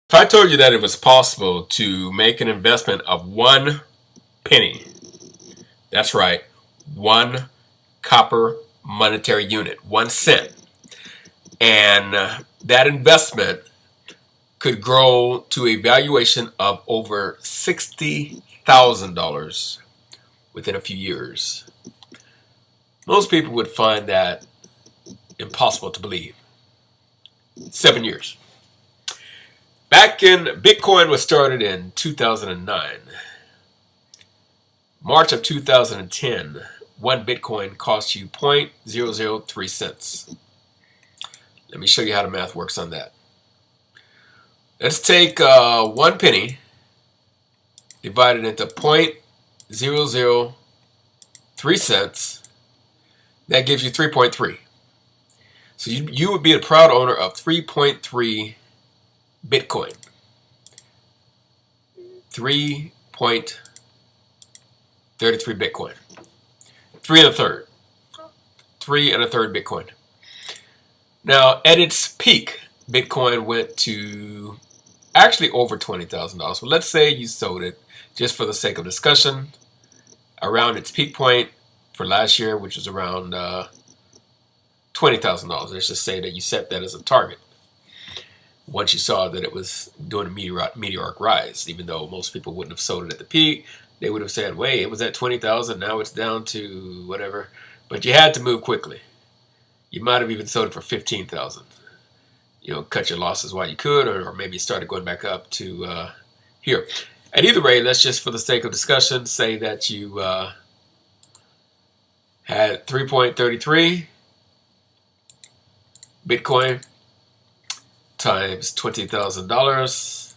If I told you that it was possible to make an investment of 1 penny, that's right, 1 copper monetary unit, 1 cent, and that investment could grow to a valuation of over $60,000 within a few years, most people would find that impossible to believe. 7 years. Back in Bitcoin was started in 2009. March of 2010, 1 Bitcoin cost you 0.003 cents. Let me show you how the math works on that. Let's take 1 penny divided into 0.003 cents. That gives you 3.3. So you would be a proud owner of 3.3 Bitcoin. 3.33 Bitcoin. 3 1/3. 3 1/3 Bitcoin. Now, at its peak, Bitcoin went to actually over $20,000. Well, let's say you sold it, just for the sake of discussion, around its peak point for last year, which was around $20,000. Let's just say that you set that as a target. Once you saw that it was doing a meteoric rise, even though most people wouldn't have sold it at the peak, they would have said, wait, it was at 20,000, now it's down to whatever. But you had to move quickly. You might have even sold it for 15,000. Cut your losses while you could, or maybe started going back up to here. At either rate, let's just, for the sake of discussion, say that you had 3.33 Bitcoin times $20,000.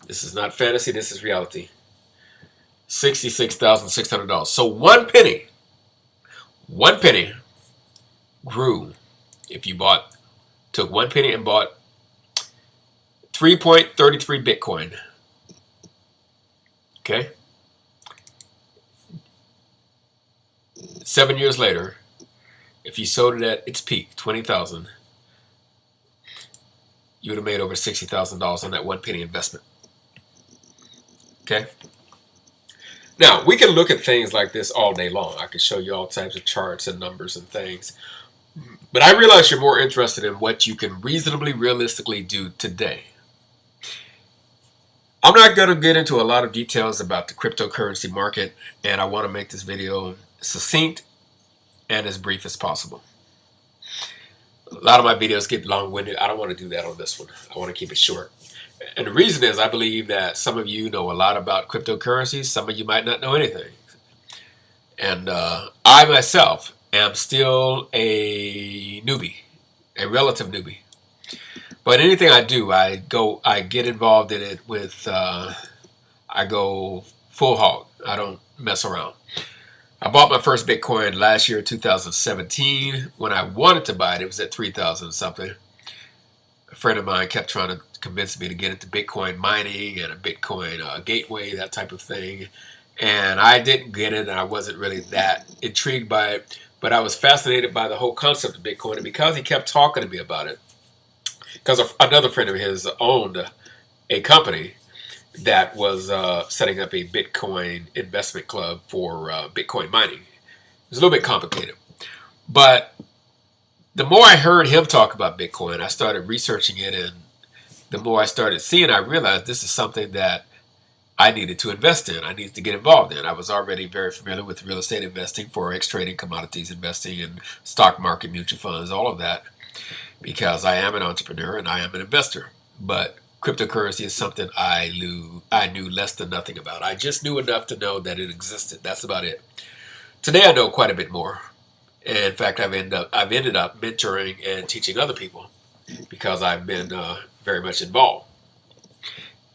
This is not fantasy, this is reality. $66,600. So 1 penny grew if you took 1 penny and bought 3.33 Bitcoin. Okay? 7 years later, if you sold it at its peak, 20,000, you would have made over $60,000 on that 1 penny investment. Okay? Now, we can look at things like this all day long. I can show you all types of charts and numbers and things. But I realize you're more interested in what you can realistically do today. I'm not going to get into a lot of details about the cryptocurrency market, and I want to make this video succinct and as brief as possible. A lot of my videos get long-winded. I don't want to do that on this one. I want to keep it short. And the reason is I believe that some of you know a lot about cryptocurrencies. Some of you might not know anything. And I myself am still a newbie, a relative newbie. But anything I do, I get involved in it with, I go full hog. I don't mess around. I bought my first Bitcoin last year, 2017. When I wanted to buy it, it was at 3,000 something. A friend of mine kept trying to convince me to get into Bitcoin mining and a Bitcoin gateway, that type of thing. And I didn't get it, and I wasn't really that intrigued by it. But I was fascinated by the whole concept of Bitcoin, and because he kept talking to me about it, because another friend of his owned a company that was setting up a Bitcoin investment club for Bitcoin mining. It was a little bit complicated. But the more I heard him talk about Bitcoin, I started researching it, and the more I started seeing, I realized this is something that I needed to invest in. I needed to get involved in. I was already very familiar with real estate investing, forex trading, commodities investing, and stock market, mutual funds, all of that, because I am an entrepreneur and I am an investor. But cryptocurrency is something I knew less than nothing about. I just knew enough to know that it existed. That's about it. Today I know quite a bit more. And in fact, I've ended up mentoring and teaching other people because I've been very much involved.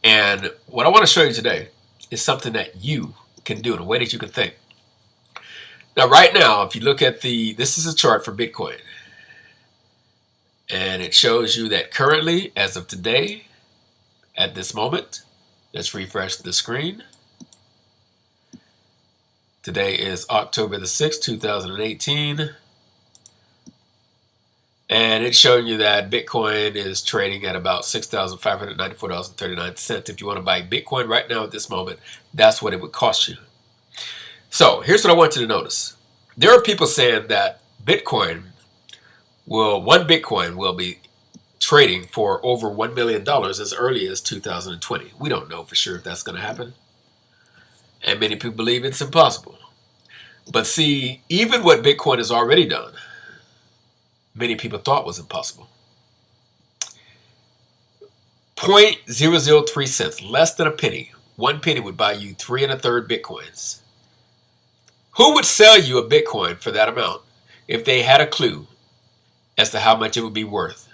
And what I want to show you today is something that you can do in a way that you can think. Now, right now, if you look at this is a chart for Bitcoin. And it shows you that currently, as of today, at this moment, let's refresh the screen. Today is October the 6th, 2018. And it's showing you that Bitcoin is trading at about $6,594.39. If you want to buy Bitcoin right now at this moment, that's what it would cost you. So here's what I want you to notice. There are people saying that one Bitcoin will be trading for over $1 million as early as 2020. We don't know for sure if that's going to happen. And many people believe it's impossible. But see, even what Bitcoin has already done, many people thought was impossible. 0.003 cents, less than a penny. 1 penny would buy you 3 1/3 Bitcoins. Who would sell you a Bitcoin for that amount if they had a clue as to how much it would be worth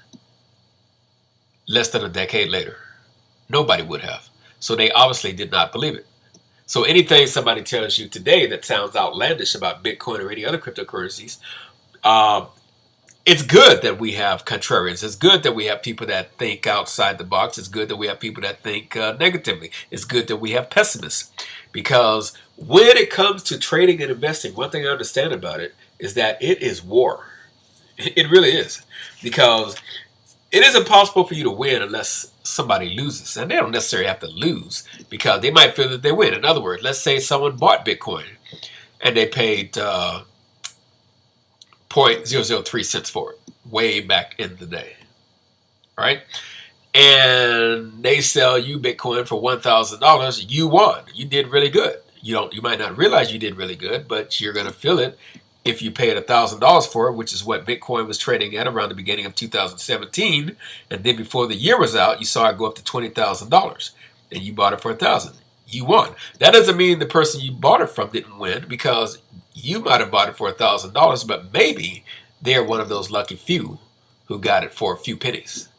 less than a decade later? Nobody would have. So they obviously did not believe it. So anything somebody tells you today that sounds outlandish about Bitcoin or any other cryptocurrencies, it's good that we have contrarians. It's good that we have people that think outside the box. It's good that we have people that think negatively. It's good that we have pessimists. Because when it comes to trading and investing, one thing I understand about it is that it is war. It really is. Because it is impossible for you to win unless somebody loses. And they don't necessarily have to lose because they might feel that they win. In other words, let's say someone bought Bitcoin and they paid 0.003 cents for it way back in the day. Right? And they sell you Bitcoin for $1,000. You won. You did really good. You might not realize you did really good, but you're going to feel it if you paid $1,000 for it, which is what Bitcoin was trading at around the beginning of 2017, and then before the year was out, you saw it go up to $20,000, and you bought it for $1,000. You won. That doesn't mean the person you bought it from didn't win, because you might have bought it for $1,000, but maybe they're one of those lucky few who got it for a few pennies,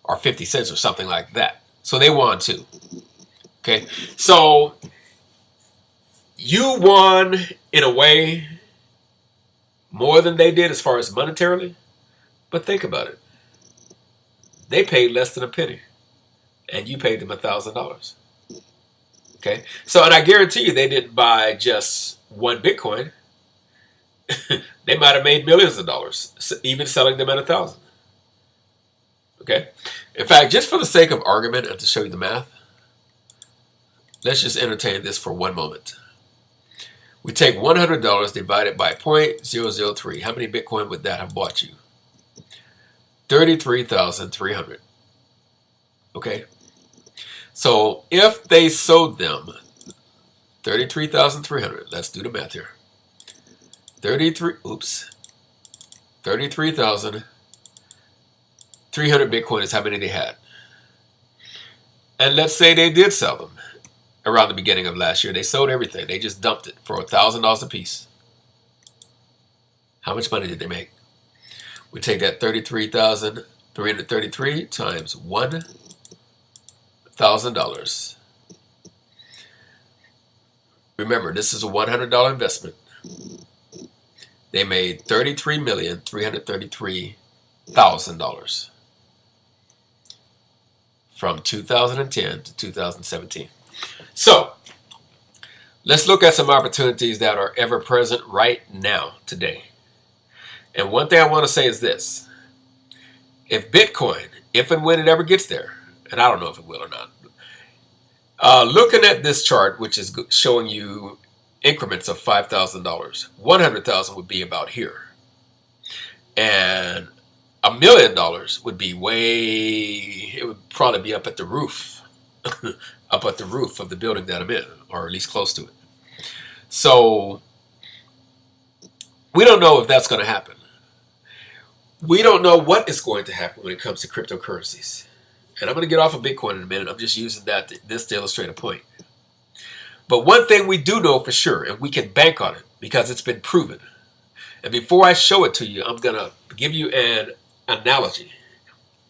or 50 cents, or something like that. So they won too. Okay, so you won in a way more than they did as far as monetarily, but think about it. They paid less than a penny, and you paid them $1,000. Okay, so and I guarantee you they didn't buy just one Bitcoin. They might have made millions of dollars, even selling them at 1,000. Okay, in fact, just for the sake of argument and to show you the math, let's just entertain this for one moment. We take $100 divided by 0.003. How many Bitcoin would that have bought you? 33,300. Okay? So if they sold them 33,300, let's do the math here. 33,300 Bitcoin is how many they had. And let's say they did sell them. Around the beginning of last year, they sold everything. They just dumped it for $1,000 a piece. How much money did they make? We take that 33,333 times $1,000. Remember, this is a $100 investment. They made $33,333,000 from 2010 to 2017. So, let's look at some opportunities that are ever present right now, today. And one thing I want to say is this. If Bitcoin, if and when it ever gets there, and I don't know if it will or not, looking at this chart, which is showing you increments of $5,000, 100,000 would be about here. And $1 million would be it would probably be up at the roof. Up at the roof of the building that I'm in, or at least close to it. So we don't know if that's going to happen. We don't know what is going to happen when it comes to cryptocurrencies. And I'm going to get off of Bitcoin in a minute. I'm just using this to illustrate a point. But one thing we do know for sure, and we can bank on it because it's been proven. And before I show it to you, I'm going to give you an analogy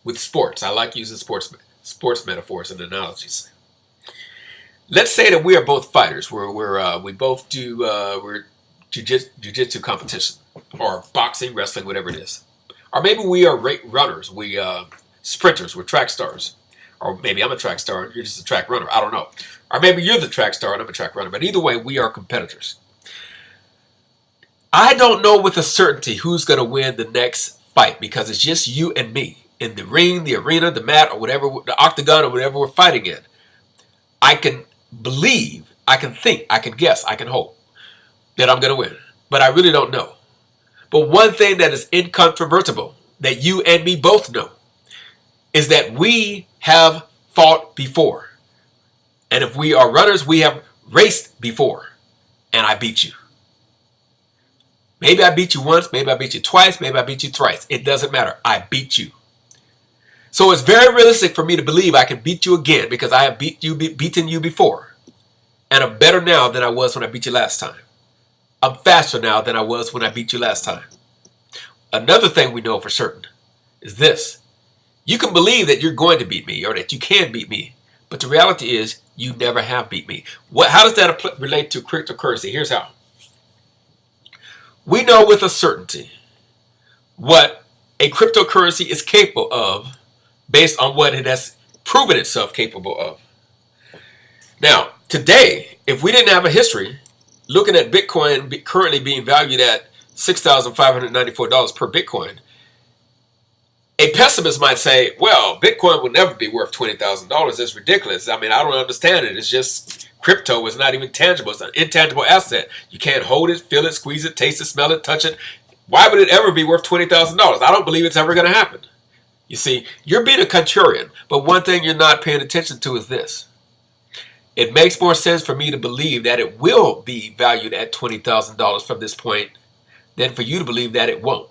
with sports. I like using sports metaphors and analogies. Let's say that we are both fighters. We both do we're jiu-jitsu competition, or boxing, wrestling, whatever it is. Or maybe we are runners. We sprinters. We're track stars. Or maybe I'm a track star and you're just a track runner. I don't know. Or maybe you're the track star and I'm a track runner. But either way, we are competitors. I don't know with a certainty who's going to win the next fight, because it's just you and me in the ring, the arena, the mat, or whatever, the octagon, or whatever we're fighting in. I can believe, I can think, I can guess, I can hope that I'm going to win, but I really don't know. But one thing that is incontrovertible, that you and me both know, is that we have fought before. And if we are runners, we have raced before. And I beat you. Maybe I beat you once, maybe I beat you twice, maybe I beat you thrice. It doesn't matter. I beat you. So it's very realistic for me to believe I can beat you again, because I have beaten you before. And I'm better now than I was when I beat you last time. I'm faster now than I was when I beat you last time. Another thing we know for certain is this. You can believe that you're going to beat me, or that you can beat me, but the reality is you never have beat me. How does that relate to cryptocurrency? Here's how. We know with a certainty what a cryptocurrency is capable of based on what it has proven itself capable of. Now, today, if we didn't have a history, looking at Bitcoin currently being valued at $6,594 per Bitcoin, a pessimist might say, well, Bitcoin will never be worth $20,000. That's ridiculous. I mean, I don't understand it. It's just crypto is not even tangible. It's an intangible asset. You can't hold it, feel it, squeeze it, taste it, smell it, touch it. Why would it ever be worth $20,000? I don't believe it's ever going to happen. You see, you're being a contrarian, but one thing you're not paying attention to is this. It makes more sense for me to believe that it will be valued at $20,000 from this point than for you to believe that it won't,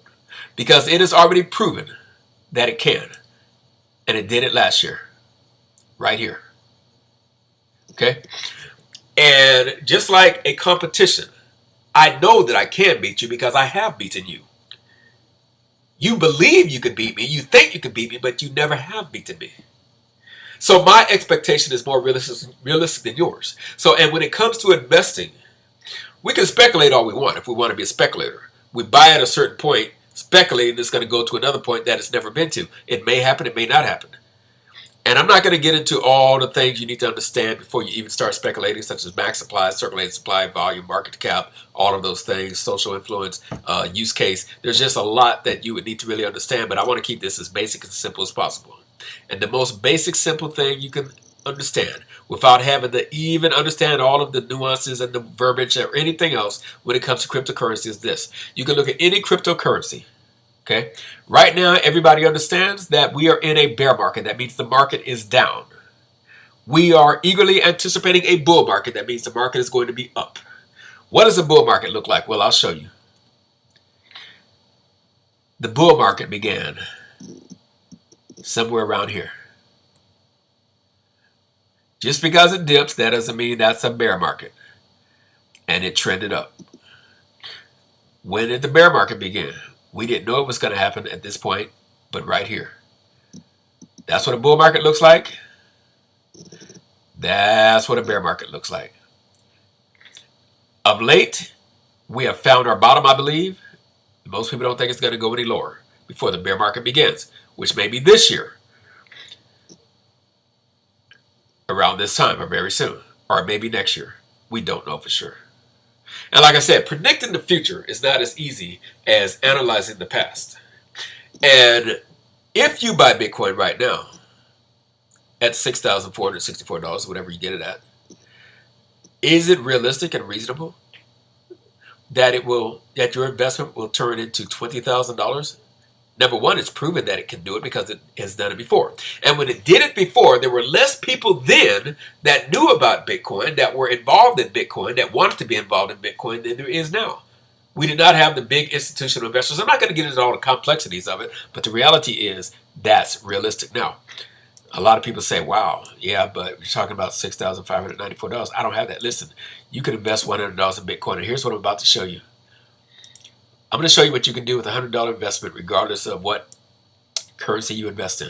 because it is already proven that it can. And it did it last year. Right here. Okay? And just like a competition, I know that I can beat you because I have beaten you. You believe you could beat me. You think you could beat me, but you never have beaten me. So my expectation is more realistic than yours. So, and when it comes to investing, we can speculate all we want if we want to be a speculator. We buy at a certain point, speculating it's going to go to another point that it's never been to. It may happen, it may not happen. And I'm not going to get into all the things you need to understand before you even start speculating, such as max supply, circulating supply, volume, market cap, all of those things, social influence, use case. There's just a lot that you would need to really understand, but I want to keep this as basic and simple as possible. And the most basic, simple thing you can understand without having to even understand all of the nuances and the verbiage or anything else when it comes to cryptocurrency is this. You can look at any cryptocurrency. Okay. Right now, everybody understands that we are in a bear market. That means the market is down. We are eagerly anticipating a bull market. That means the market is going to be up. What does a bull market look like? Well, I'll show you. The bull market began somewhere around here. Just because it dips, that doesn't mean that's a bear market. And it trended up. When did the bear market begin? We didn't know it was going to happen at this point, but right here. That's what a bull market looks like. That's what a bear market looks like. Of late, we have found our bottom, I believe. Most people don't think it's going to go any lower before the bear market begins, which may be this year, around this time or very soon, or maybe next year. We don't know for sure. And like I said, predicting the future is not as easy as analyzing the past. And if you buy Bitcoin right now at $6,464, whatever you get it at, is it realistic and reasonable that your investment will turn into $20,000? Number one, it's proven that it can do it because it has done it before. And when it did it before, there were less people then that knew about Bitcoin, that were involved in Bitcoin, that wanted to be involved in Bitcoin than there is now. We did not have the big institutional investors. I'm not going to get into all the complexities of it, but the reality is that's realistic. Now, a lot of people say, wow, yeah, but you're talking about $6,594. I don't have that. Listen, you can invest $100 in Bitcoin, and here's what I'm about to show you. I'm going to show you what you can do with a $100 investment regardless of what currency you invest in.